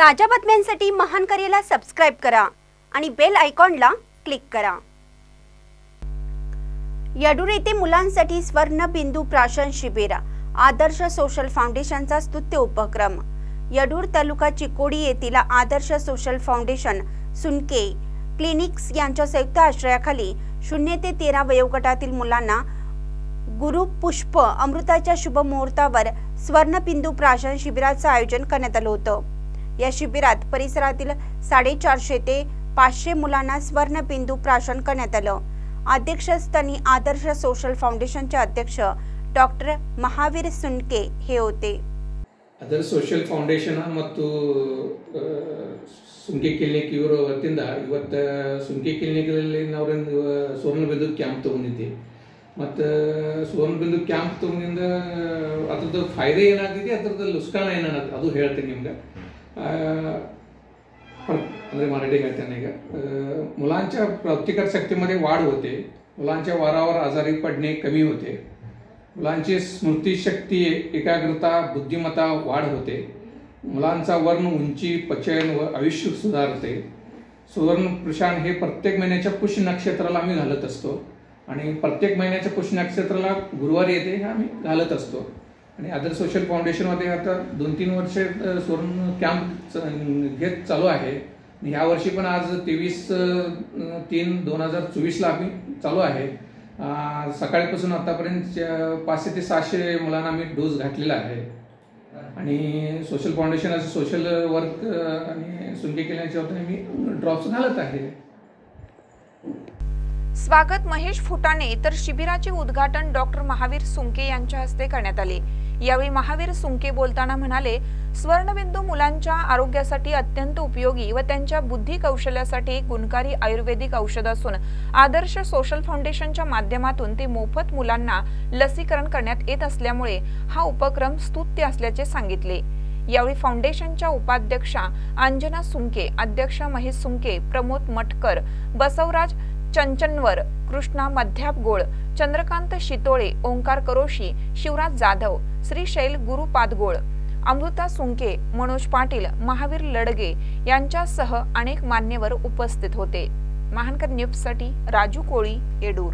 ताज्या बातम्यांसाठी महान करेला सबस्क्राइब करा आणि बेल आयकॉनला क्लिक करा। येडूर येथे मुलांसाठी स्वर्णबिंदू प्राशन शिबिर, आदर्श सोशल फाउंडेशनचा स्तुत्य उपक्रम। येडूर तालुका चिकोडी येथील आदर्श सोशल फाउंडेशन सुनके क्लिनिक्स यांच्या संयुक्त आश्रयाखाली 0 ते 13 वयोगटातील मुलांना गुरु पुष्प अमृताच्या शुभ मुहूर्तावर स्वर्णबिंदू प्राशन शिबिराचे आयोजन करण्यात आले होते। या शिबिरात परिसरातील 450 ते 500 मुलांना स्वर्णबिंदू प्राशन करण्यात आले। अध्यक्षस्थानी आदर्श सोशल फाउंडेशनचे अध्यक्ष डॉक्टर महावीर सुनके हे होते। आदर्श सोशल फाउंडेशन ಮತ್ತು ಸುಂಕೆ ಕ್ಲಿನಿಕ್ ಇವರ ವತಿಯಿಂದ ಇವತ್ತು ಸುಂಕೆ ಕ್ಲಿನಿಕಲ್ಲಿ ನಾವು ಸ್ವರ್ಣಬಿಂದು ಕ್ಯಾಂಪ್ ತಗೊಂಡಿದ್ದೆ ಮತ್ತು ಸ್ವರ್ಣಬಿಂದು ಕ್ಯಾಂಪ್ ತಗೊಂಡಿಂದ ಅದರ ಫಾಯ್ದೆ ಏನಾಗ್ತಿದೆ ಅದರ ನುಕ್ಸಾನ ಏನಾಗುತ್ತೆ ಅದು ಹೇಳ್ತೀನಿ ನಿಮಗೆ। म्हणजे मराठी ಹೇಳ್ತೇನೆ ಈಗ। मुलांच्या प्रतिकार शक्तीमध्ये वाढ होते, मुलांच्या वारंवार आजारी पडणे कमी होते, मुलांची स्मृतिशक्ती एकाग्रता बुद्धिमत्ता वाढ होते, मुलांचा वर्ण उंची पचन व आयुष्य सुधारते। सुवर्ण प्रशान हे प्रत्येक महिन्याच्या पुष्य नक्षत्राला आम्ही घालत असतो आणि प्रत्येक महिन्याच्या पुष्य नक्षत्राला गुरुवारी येते हे आम्ही घालत असतो। आणि आदर्श सोशल फाउंडेशन मध्ये आता 2-3 वर्ष स्वर्ण कॅम्प घेत चालू आहे। या वर्षी पण आज 23/3/2024 ला आम्ही चालू आहे। सकाळपासून आतापर्यंत 500 ते 600 मुलांना आम्ही डोस घातलेला आहे आणि सोशल फाउंडेशन असं सोशल वर्क आणि सुंके केल्याच्या वतीने मी ड्रॉप्स घालत आहे। स्वागत महेश फुटाणे तर शिबिराचे उद्घाटन डॉक्टर महावीर सुंके यांच्या हस्ते करण्यात आले। यावेळी महावीर सुंके बोलताना म्हणाले, स्वर्णबिंदू मुलांच्या आरोग्यासाठी अत्यंत उपयोगी व त्यांच्या बुद्धी कौशल्यासाठी गुणकारी आयुर्वेदिक औषध असून आदर्श सोशल फाउंडेशनच्या माध्यमातून ते मोफत मुलांना लसीकरण करण्यात येत असल्यामुळे हा उपक्रम स्तुत्य असल्याचे सांगितले। यावेळी फाउंडेशनच्या उपाध्यक्षा अंजना सुंके, अध्यक्ष महेश सुंके, प्रमोद मटकर, बसवराज चंचनवर, कृष्णा मध्यापगोळ, चंद्रकांत शितोळे, ओंकार करोशी, शिवराज जाधव, श्रीशैल गुरुपादगोळ, अमृता सुंके, मनोज पाटील, महावीर लडगे यांच्यासह अनेक मान्यवर उपस्थित होते। महानकर न्यूजसाठी राजू कोळी, येडूर।